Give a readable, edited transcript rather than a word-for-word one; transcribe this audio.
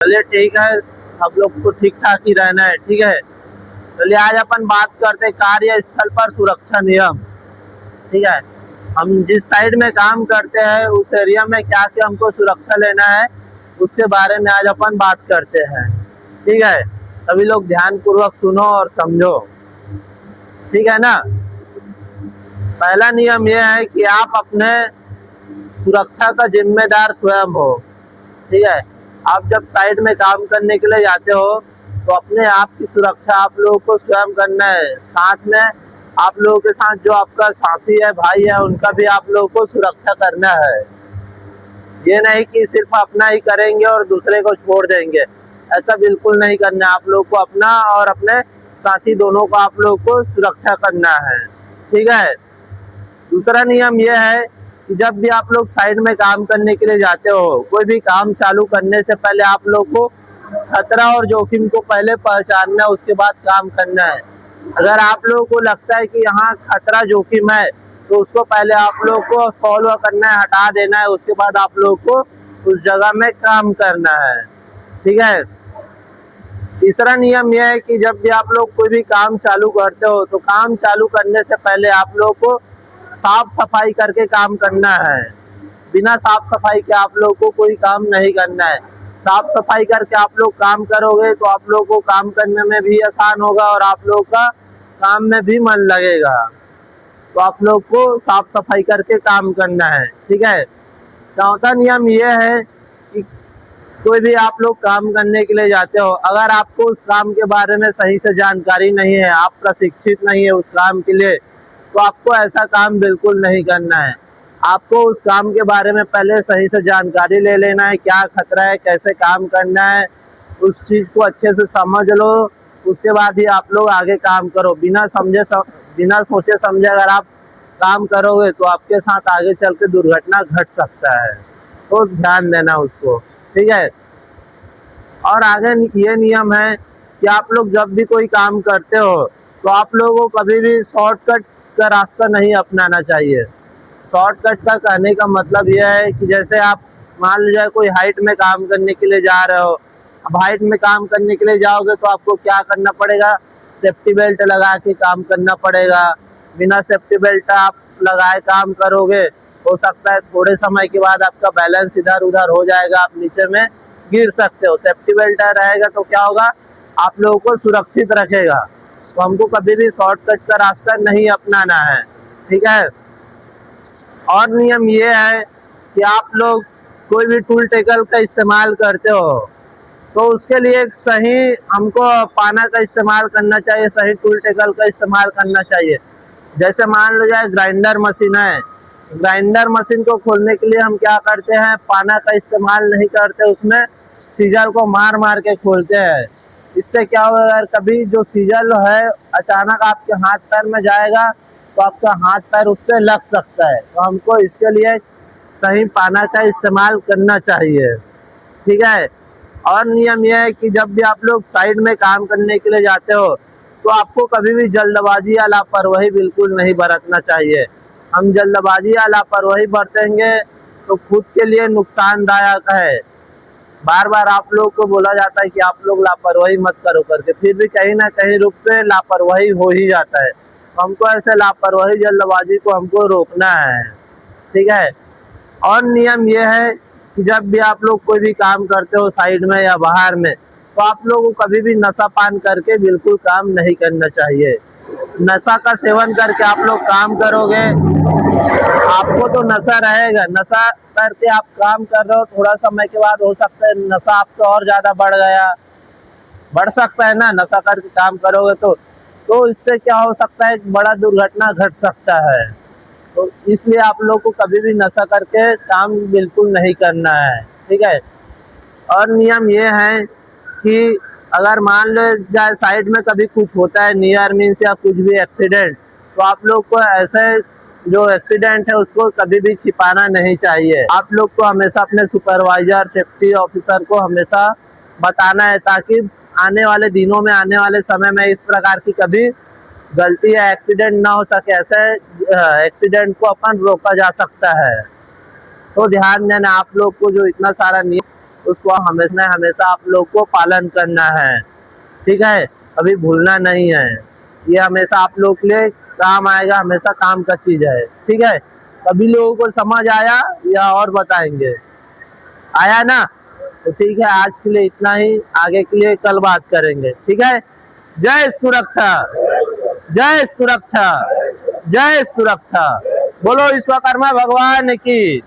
चलिए ठीक है, सब लोग को ठीक ठाक ही रहना है। ठीक है, चलिए आज अपन बात करते हैं कार्यस्थल पर सुरक्षा नियम। ठीक है, हम जिस साइड में काम करते हैं उस एरिया में क्या क्या हमको सुरक्षा लेना है उसके बारे में आज अपन बात करते हैं। ठीक है, सभी लोग ध्यान पूर्वक सुनो और समझो। ठीक है ना। पहला नियम यह है कि आप अपने सुरक्षा का जिम्मेदार स्वयं हो। ठीक है, आप जब साइड में काम करने के लिए जाते हो तो अपने आप की सुरक्षा आप लोगों को स्वयं करना है। साथ में आप लोगों के साथ जो आपका साथी है, भाई है, उनका भी आप लोगों को सुरक्षा करना है। ये नहीं कि सिर्फ अपना ही करेंगे और दूसरे को छोड़ देंगे, ऐसा बिल्कुल नहीं करना है। आप लोग को अपना और अपने साथी दोनों को आप लोग को सुरक्षा करना है। ठीक है, दूसरा नियम यह है कि जब भी आप लोग साइड में काम करने के लिए जाते हो, कोई भी काम चालू करने से पहले आप लोग को खतरा और जोखिम को पहले पहचानना है, उसके बाद काम करना है। अगर आप लोगों को लगता है कि यहाँ खतरा जोखिम है तो उसको पहले आप लोग को सॉल्व करना है, हटा देना है, उसके बाद आप लोग को उस जगह में काम करना है। ठीक है, तीसरा नियम यह है कि जब भी आप लोग कोई भी काम चालू करते हो तो काम चालू करने से पहले आप लोग को साफ सफाई करके काम करना है। बिना साफ सफाई के आप लोग को कोई काम नहीं करना है। साफ सफाई करके आप लोग काम करोगे तो आप लोग को काम करने में भी आसान होगा और आप लोग का काम में भी मन लगेगा। तो आप लोग को साफ सफाई करके काम करना है। ठीक है, चौथा नियम यह है कि कोई भी आप लोग काम करने के लिए जाते हो, अगर आपको उस काम के बारे में सही से जानकारी नहीं है, आप प्रशिक्षित नहीं है उस काम के लिए, तो आपको ऐसा काम बिल्कुल नहीं करना है। आपको उस काम के बारे में पहले सही से जानकारी ले लेना है, क्या खतरा है, कैसे काम करना है, उस चीज़ को अच्छे से समझ लो। उसके बाद ही आप लोग आगे काम करो। बिना सोचे समझे अगर आप काम करोगे तो आपके साथ आगे चल के दुर्घटना घट सकता है, तो ध्यान देना उसको। ठीक है, और आगे ये नियम है कि आप लोग जब भी कोई काम करते हो तो आप लोगों को कभी भी शॉर्टकट का रास्ता नहीं अपनाना चाहिए। शॉर्टकट का कहने का मतलब यह है कि जैसे आप मान लीजिए कोई हाइट में काम करने के लिए जा रहे हो। अब हाइट में काम करने के लिए जाओगे तो आपको क्या करना पड़ेगा, सेफ्टी बेल्ट लगा के काम करना पड़ेगा। बिना सेफ्टी बेल्ट आप लगाए काम करोगे, हो सकता है थोड़े समय के बाद आपका बैलेंस इधर उधर हो जाएगा, आप नीचे में गिर सकते हो। सेफ्टी बेल्ट रहेगा तो क्या होगा, आप लोगों को सुरक्षित रखेगा। तो हमको कभी भी शॉर्टकट का रास्ता नहीं अपनाना है। ठीक है, और नियम ये है कि आप लोग कोई भी टूल टेकल का इस्तेमाल करते हो तो उसके लिए एक सही हमको पाना का इस्तेमाल करना चाहिए, सही टूल टेकल का इस्तेमाल करना चाहिए। जैसे मान लो जाए ग्राइंडर मशीन है, ग्राइंडर मशीन को खोलने के लिए हम क्या करते हैं, पाना का इस्तेमाल नहीं करते, उसमें सीजर को मार मार के खोलते हैं। इससे क्या होगा, अगर कभी जो सीजर है अचानक आपके हाथ पैर में जाएगा तो आपका हाथ पैर उससे लग सकता है। तो हमको इसके लिए सही पाना का इस्तेमाल करना चाहिए। ठीक है, और नियम यह है कि जब भी आप लोग साइड में काम करने के लिए जाते हो तो आपको कभी भी जल्दबाजी या लापरवाही बिल्कुल नहीं बरतना चाहिए। हम जल्दबाजी या लापरवाही बरतेंगे तो खुद के लिए नुकसानदायक है। बार बार आप लोग को बोला जाता है कि आप लोग लापरवाही मत करो करके, फिर भी कहीं ना कहीं रूप से लापरवाही हो ही जाता है। हमको ऐसे लापरवाही जल्दबाजी को हमको रोकना है। ठीक है, और नियम यह है कि जब भी आप लोग कोई भी काम करते हो साइड में या बाहर में, तो आप लोगों को कभी भी नशा पान करके बिल्कुल काम नहीं करना चाहिए। नशा का सेवन करके आप लोग काम करोगे, आपको तो नशा रहेगा। नशा करके आप काम कर रहे हो, थोड़ा समय के बाद हो सकता है नशा आपका और ज़्यादा बढ़ सकता है ना। नशा करके काम करोगे तो इससे क्या हो सकता है, बड़ा दुर्घटना घट सकता है। तो इसलिए आप लोग को कभी भी नशा करके काम बिल्कुल नहीं करना है। ठीक है, और नियम ये है कि अगर मान लो जाए साइड में कभी कुछ होता है, नियर मीन्स या कुछ भी एक्सीडेंट, तो आप लोग को ऐसे जो एक्सीडेंट है उसको कभी भी छिपाना नहीं चाहिए। आप लोग को हमेशा अपने सुपरवाइजर, सेफ्टी ऑफिसर को हमेशा बताना है, ताकि आने वाले दिनों में, आने वाले समय में इस प्रकार की कभी गलती या एक्सीडेंट ना हो सके। ऐसे एक्सीडेंट को अपन रोका जा सकता है। तो ध्यान देना आप लोग को, जो इतना सारा नियम उसको हमेशा हमेशा आप लोग को पालन करना है, ठीक है। कभी भूलना नहीं है, ये हमेशा आप लोग के लिए काम आएगा, हमेशा काम का चीज है, ठीक है। सभी लोगों को समझ आया या और बताएंगे? आया ना? तो ठीक है, आज के लिए इतना ही, आगे के लिए कल बात करेंगे, ठीक है। जय सुरक्षा, जय सुरक्षा, जय सुरक्षा। बोलो विश्वकर्मा भगवान की।